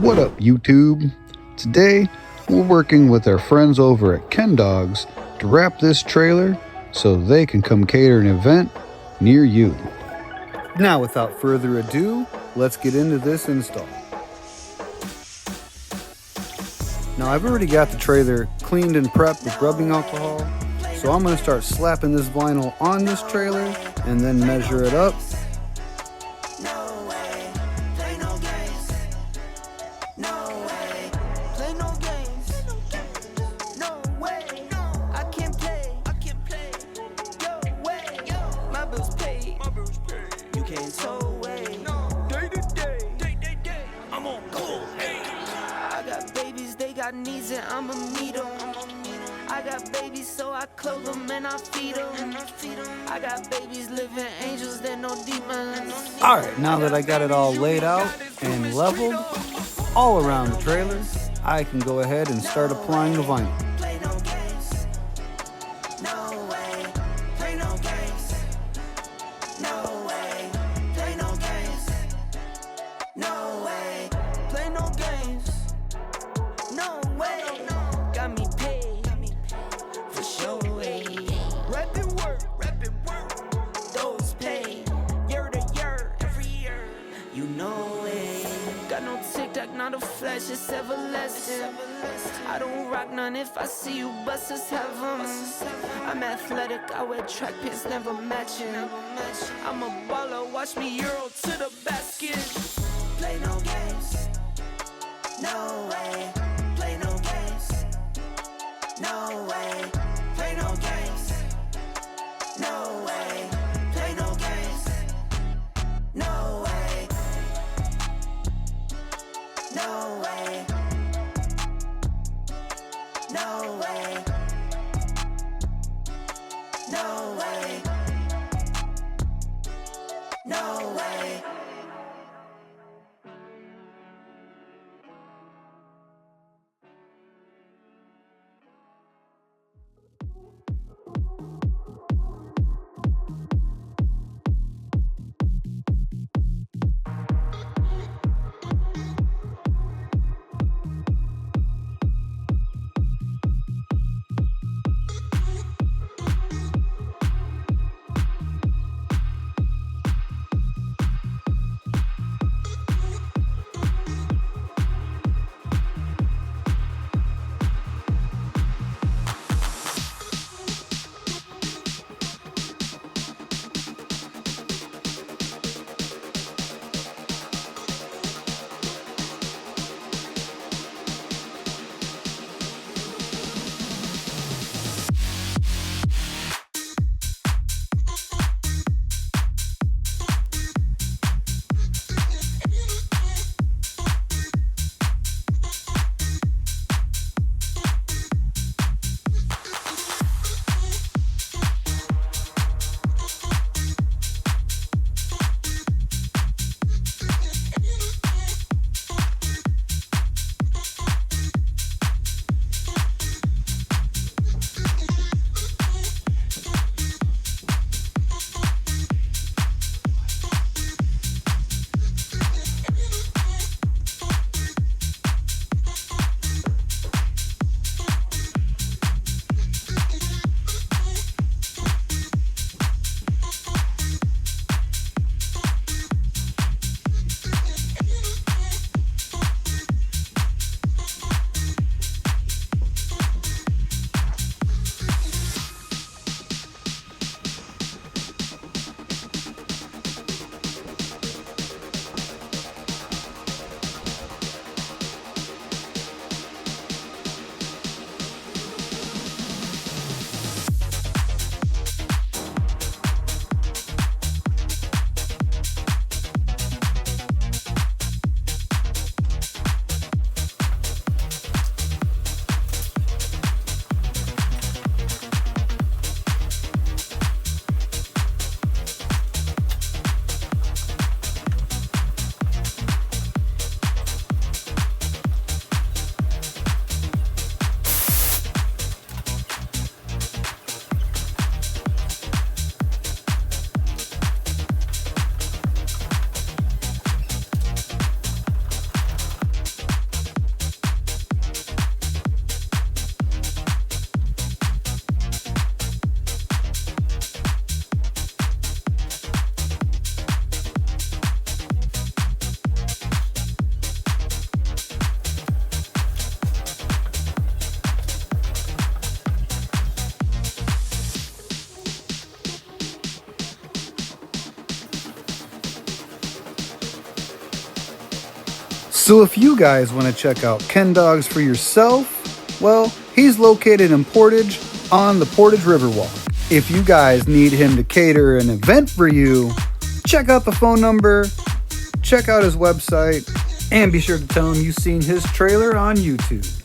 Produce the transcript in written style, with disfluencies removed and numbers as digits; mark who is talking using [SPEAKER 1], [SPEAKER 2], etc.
[SPEAKER 1] What up, YouTube? Today, we're working with our friends over at KEN DAWGS to wrap this trailer so they can come cater an event near you. Now, without further ado, let's get into this install. Now, I've already got the trailer cleaned and prepped with rubbing alcohol, so I'm going to start slapping this vinyl on this trailer and then measure it up.
[SPEAKER 2] Needs and I'ma meet them. I got babies, so I clothe them and I feed them. I got babies, living angels, they're no demons.
[SPEAKER 1] Alright, now that I got it all laid out and leveled all around the trailer, I can go ahead and start applying the vinyl.
[SPEAKER 2] Not a flash, it's everlasting. I don't rock none, if I see you busters have them. I'm athletic, I wear track pants, never matching. I'm a baller, watch me euro to the basket. Play no games, no way. Play no games, no way. Play no games, no way. Play no games, no way. No way. No way. No way. No way.
[SPEAKER 1] So if you guys want to check out Ken Dawgs for yourself, well, he's located in Portage on the Portage Riverwalk. If you guys need him to cater an event for you, check out the phone number, check out his website, and be sure to tell him you've seen his trailer on YouTube.